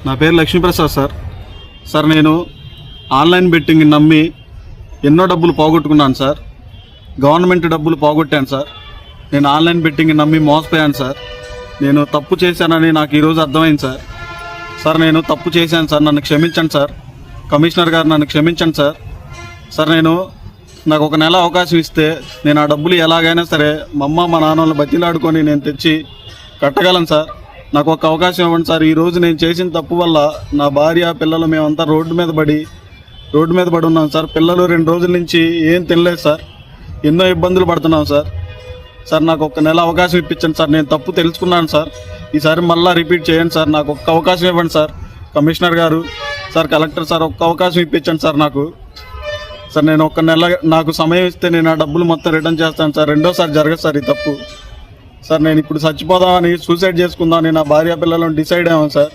నా పేరు Lakshmi Prasad sir. Sir నేను ఆన్లైన్ బెట్టింగ్ నమ్మి ఎన్నో డబ్బులు పోగొట్టుకున్నాను సార్. గవర్నమెంట్ డబ్బులు పోగొట్టాను సార్. నేను ఆన్లైన్ బెట్టింగ్ నమ్మి మోసపోయాను సార్. నేను తప్పు చేశానని నాకు ఈరోజు అర్థమైంది సార్. సార్ నేను తప్పు చేశాను సార్, నన్ను క్షమించండి సార్. కమిషనర్ గారు నన్ను క్షమించండి సార్. సార్ నాకు ఒక నెల అవకాశం ఇస్తే నేను ఆ డబ్బులు ఎలాగైనా సరే మా అమ్మ మా నాన్నలు బతిలాడుకొని నేను తెచ్చి కట్టగలను సార్. నాకు ఒక అవకాశం ఇవ్వండి సార్. ఈరోజు నేను చేసిన తప్పు వల్ల నా భార్య పిల్లలు మేమంతా రోడ్డు మీద పడి ఉన్నాం సార్. పిల్లలు 2 రోజుల నుంచి ఏం తినలేదు సార్. ఎన్నో ఇబ్బందులు పడుతున్నాం సార్. సార్ నాకు ఒక నెల అవకాశం ఇప్పించండి సార్. నేను తప్పు తెలుసుకున్నాను సార్. ఈసారి మళ్ళీ రిపీట్ చేయండి సార్. నాకు ఒక్క అవకాశం ఇవ్వండి సార్. కమిషనర్ గారు సార్, కలెక్టర్ సార్, ఒక్క అవకాశం ఇప్పించండి సార్ నాకు. సార్ నేను ఒక నెల నాకు సమయం ఇస్తే నేను ఆ డబ్బులు మొత్తం రిటర్న్ చేస్తాను సార్. రెండోసారి జరగదు సార్ ఈ తప్పు. సార్ నేను ఇప్పుడు చచ్చిపోదామని, సూసైడ్ చేసుకుందామని నా భార్య పిల్లలను డిసైడ్ అయ్యాను సార్.